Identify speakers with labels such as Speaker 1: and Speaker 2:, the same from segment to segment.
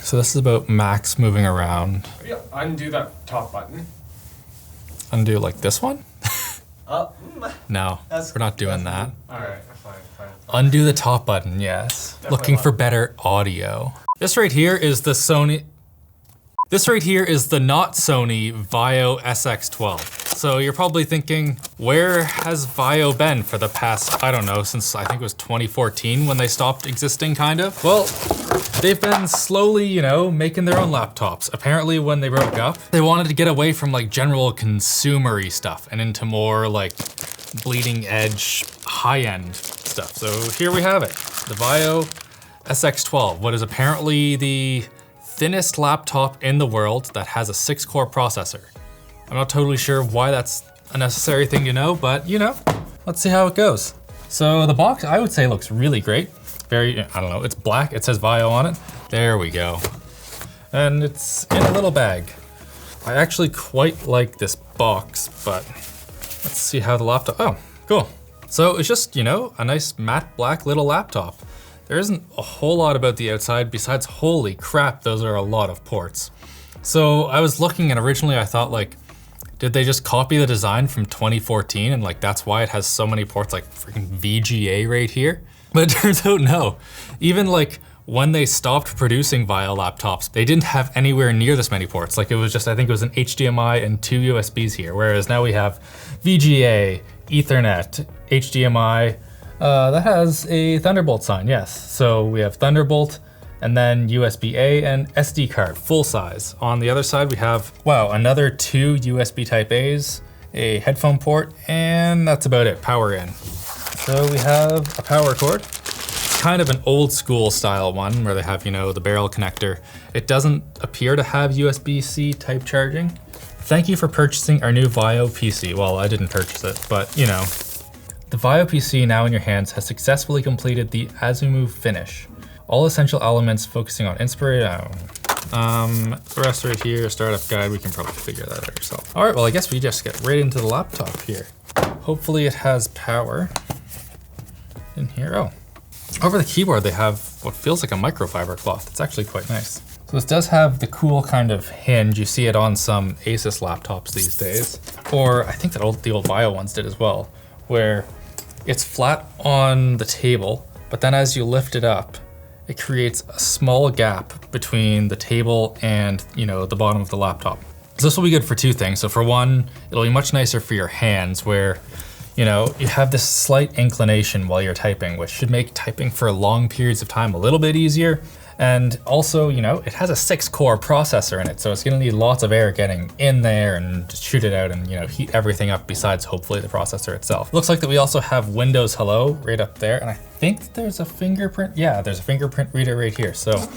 Speaker 1: So this is about Max moving around.
Speaker 2: Yeah, undo that top button.
Speaker 1: Undo like this one? No,
Speaker 3: That's-
Speaker 1: we're not doing that.
Speaker 2: Alright, fine.
Speaker 1: Undo the top button, yes.
Speaker 2: Definitely
Speaker 1: Looking for
Speaker 2: love it.
Speaker 1: better audio. This right here is the Sony. This right here is the not Sony Vaio SX12. So you're probably thinking, where has Vaio been for the past, I don't know, since I think it was 2014 when they stopped existing, kind of? Well, they've been slowly, you know, making their own laptops. Apparently when they broke up, they wanted to get away from like general consumer-y stuff and into more like bleeding edge, high-end stuff. So here we have it, the Vaio SX12, what is apparently the thinnest laptop in the world that has a 6-core processor. I'm not totally sure why that's a necessary thing to know, but you know, let's see how it goes. So the box, I would say, looks really great. Very, I don't know, it's black, it says Vaio on it. There we go. And it's in a little bag. I actually quite like this box, but let's see how the laptop, oh, cool. So it's just, you know, a nice matte black little laptop. There isn't a whole lot about the outside besides, holy crap, those are a lot of ports. So I was looking and originally I thought like, did they just copy the design from 2014 and like that's why it has so many ports, like freaking VGA right here? But it turns out no. Even like when they stopped producing Vaio laptops, they didn't have anywhere near this many ports. Like it was just, I think it was an HDMI and 2 USBs here, whereas now we have VGA, Ethernet, HDMI, that has a Thunderbolt sign, yes. So we have Thunderbolt and then USB-A and SD card, full size. On the other side we have, wow, another 2 USB type A's, a headphone port, and that's about it, power in. So we have a power cord. It's kind of an old school style one where they have, you know, the barrel connector. It doesn't appear to have USB-C type charging. Thank you for purchasing our new Vaio PC. Well, I didn't purchase it, but you know. The Vaio PC now in your hands has successfully completed the Azumu finish. All essential elements focusing on inspiration. The rest right here, startup guide, we can probably figure that out yourself. All right, well, I guess we just get right into the laptop here. Hopefully it has power in here. Oh, over the keyboard, they have what feels like a microfiber cloth. It's actually quite nice. So this does have the cool kind of hinge. You see it on some Asus laptops these days. Or I think that the old Vaio ones did as well, where it's flat on the table, but then as you lift it up, it creates a small gap between the table and, you know, the bottom of the laptop. So this will be good for two things. So for one, it'll be much nicer for your hands where, you know, you have this slight inclination while you're typing, which should make typing for long periods of time a little bit easier. And also, you know, it has a 6-core processor in it, so it's gonna need lots of air getting in there and just shoot it out and, you know, heat everything up besides hopefully the processor itself. Looks like that we also have Windows Hello right up there, and I think there's a fingerprint. Yeah, there's a fingerprint reader right here. So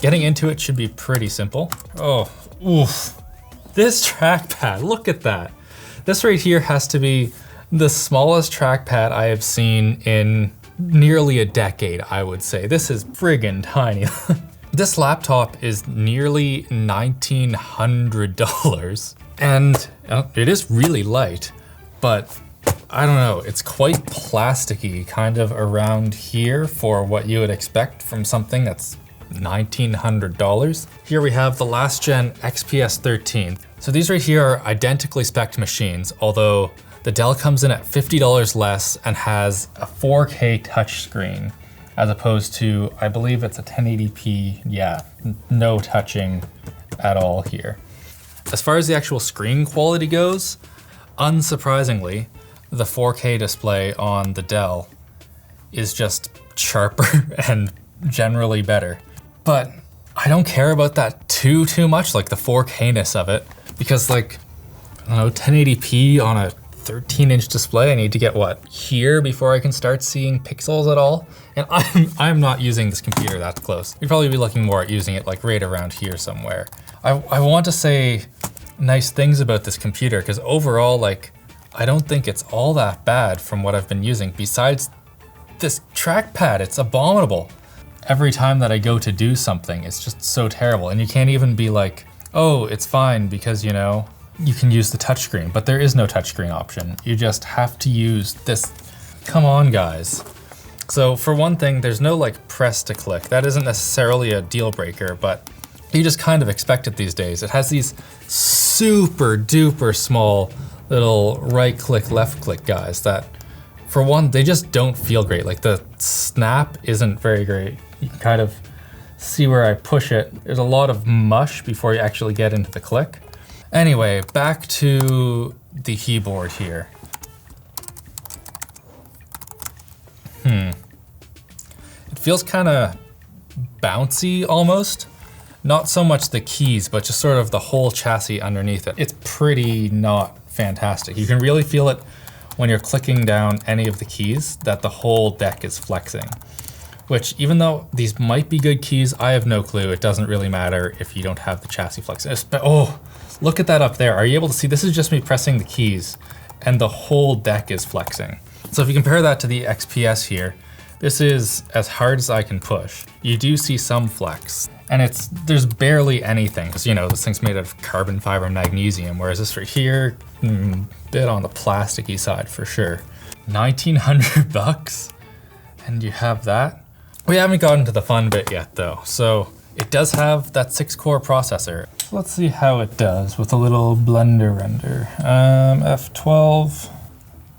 Speaker 1: getting into it should be pretty simple. Oh, oof. This trackpad, look at that. This right here has to be the smallest trackpad I have seen in nearly a decade, I would say. This is friggin' tiny. This laptop is nearly $1,900 and it is really light, but I don't know, it's quite plasticky kind of around here for what you would expect from something that's $1,900. Here we have the last gen XPS 13. So these right here are identically spec'd machines, although the Dell comes in at $50 less and has a 4K touchscreen, as opposed to, I believe it's a 1080p, yeah, no touching at all here. As far as the actual screen quality goes, unsurprisingly, the 4K display on the Dell is just sharper and generally better. But I don't care about that too much, like the 4K-ness of it, because like, I don't know, 1080p on a 13-inch display, I need to get what, here before I can start seeing pixels at all? And I'm not using this computer that close. You'd probably be looking more at using it like right around here somewhere. I want to say nice things about this computer because overall, like, I don't think it's all that bad from what I've been using. Besides this trackpad, it's abominable. Every time that I go to do something, it's just so terrible. And you can't even be like, oh, it's fine because, you know, you can use the touchscreen, but there is no touchscreen option. You just have to use this. Come on, guys. So for one thing, there's no like press to click. That isn't necessarily a deal breaker, but you just kind of expect it these days. It has these super duper small little right click, left click guys that, for one, they just don't feel great. Like the snap isn't very great. You can kind of see where I push it. There's a lot of mush before you actually get into the click. Anyway, back to the keyboard here. It feels kind of bouncy almost. Not so much the keys, but just sort of the whole chassis underneath it. It's pretty not fantastic. You can really feel it when you're clicking down any of the keys that the whole deck is flexing. Which, even though these might be good keys, I have no clue. It doesn't really matter if you don't have the chassis flexing. Oh, look at that up there. Are you able to see? This is just me pressing the keys and the whole deck is flexing. So if you compare that to the XPS here, this is as hard as I can push. You do see some flex, and there's barely anything, because you know, this thing's made out of carbon fiber and magnesium, whereas this right here, bit on the plasticky side for sure. 1,900 bucks, and you have that? We haven't gotten to the fun bit yet though. So it does have that 6-core processor. Let's see how it does with a little blender render. F12.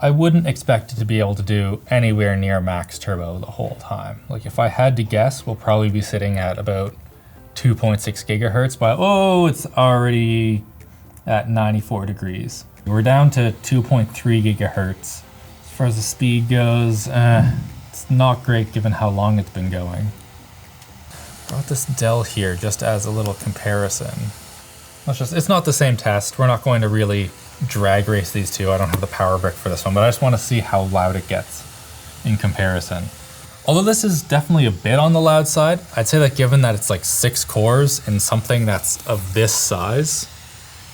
Speaker 1: I wouldn't expect it to be able to do anywhere near max turbo the whole time. Like if I had to guess, we'll probably be sitting at about 2.6 gigahertz, but oh, it's already at 94 degrees. We're down to 2.3 gigahertz. As far as the speed goes, it's not great given how long it's been going. Brought this Dell here just as a little comparison. It's not the same test. We're not going to really drag race these two. I don't have the power brick for this one, but I just want to see how loud it gets in comparison. Although this is definitely a bit on the loud side, I'd say that given that it's like 6 cores in something that's of this size,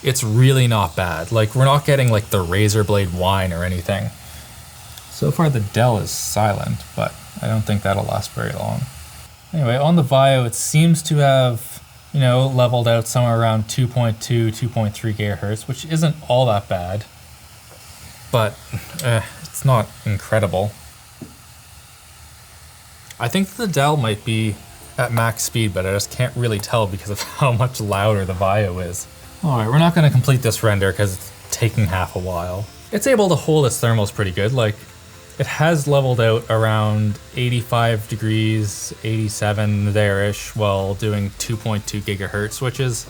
Speaker 1: it's really not bad. Like we're not getting like the razor blade whine or anything. So far the Dell is silent, but I don't think that'll last very long. Anyway, on the VAIO, it seems to have, you know, leveled out somewhere around 2.2, 2.3 gigahertz, which isn't all that bad, but it's not incredible. I think the Dell might be at max speed, but I just can't really tell because of how much louder the VAIO is. All right, we're not gonna complete this render because it's taking half a while. It's able to hold its thermals pretty good. Like, it has leveled out around 85 degrees, 87 there-ish, while doing 2.2 gigahertz, which is,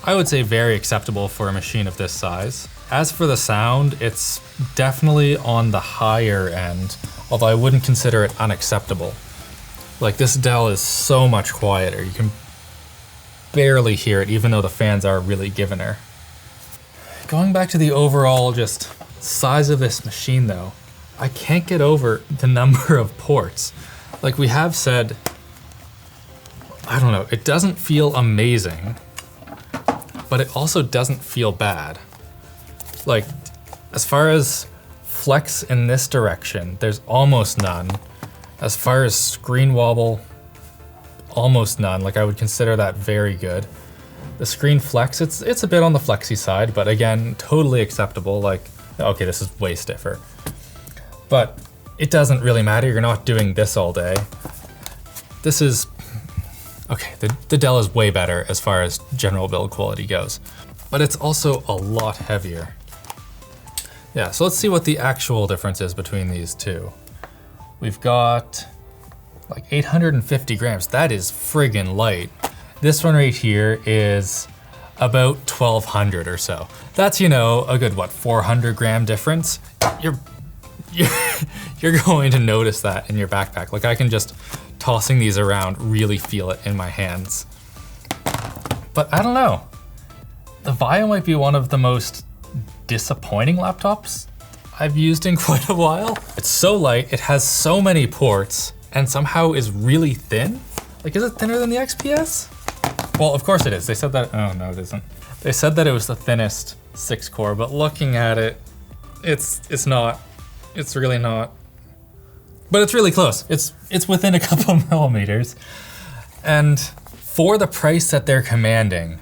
Speaker 1: I would say, very acceptable for a machine of this size. As for the sound, it's definitely on the higher end, although I wouldn't consider it unacceptable. Like, this Dell is so much quieter. You can barely hear it, even though the fans are really giving her. Going back to the overall just size of this machine though, I can't get over the number of ports. Like we have said, I don't know, it doesn't feel amazing, but it also doesn't feel bad. Like, as far as flex in this direction, there's almost none. As far as screen wobble, almost none. Like I would consider that very good. The screen flex, it's a bit on the flexy side, but again, totally acceptable. Like, okay, this is way stiffer. But it doesn't really matter, you're not doing this all day. This is, okay, the Dell is way better as far as general build quality goes, but it's also a lot heavier. Yeah, so let's see what the actual difference is between these two. We've got like 850 grams, that is friggin' light. This one right here is about 1,200 or so. That's, you know, a good, what, 400 gram difference? You're going to notice that in your backpack. Like I can just, tossing these around, really feel it in my hands. But I don't know. The VAIO might be one of the most disappointing laptops I've used in quite a while. It's so light, it has so many ports, and somehow is really thin. Like, is it thinner than the XPS? Well, of course it is. They said that, oh no, it isn't. They said that it was the thinnest 6-core, but looking at it, it's not. It's really not. But it's really close. It's within a couple millimeters. And for the price that they're commanding,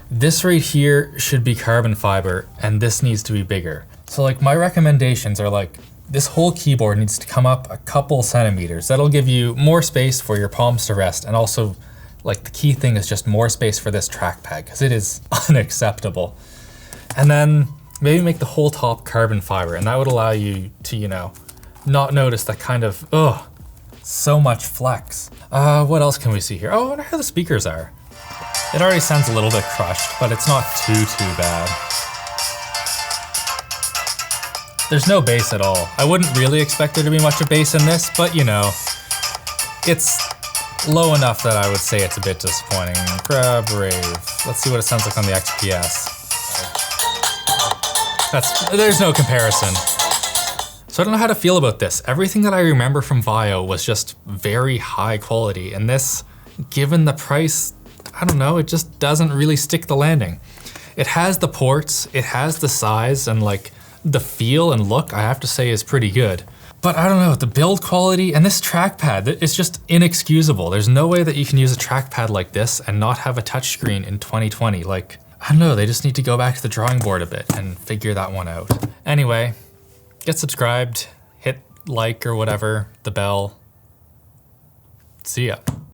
Speaker 1: this right here should be carbon fiber, and this needs to be bigger. So like my recommendations are like This whole keyboard needs to come up a couple centimeters. That'll give you more space for your palms to rest, and also, like, the key thing is just more space for this trackpad, because it is unacceptable. And then maybe make the whole top carbon fiber, and that would allow you to, you know, not notice that kind of, so much flex. What else can we see here? Oh, I wonder how the speakers are. It already sounds a little bit crushed, but it's not too bad. There's no bass at all. I wouldn't really expect there to be much of bass in this, but you know, it's low enough that I would say it's a bit disappointing. Grab Rave. Let's see what it sounds like on the XPS. There's no comparison. So I don't know how to feel about this. Everything that I remember from VAIO was just very high quality, and this, given the price, I don't know, it just doesn't really stick the landing. It has the ports, it has the size, and like the feel and look, I have to say, is pretty good. But I don't know, the build quality and this trackpad, it's just inexcusable. There's no way that you can use a trackpad like this and not have a touchscreen in 2020. Like, I don't know, they just need to go back to the drawing board a bit and figure that one out. Anyway, get subscribed, hit like or whatever, the bell. See ya.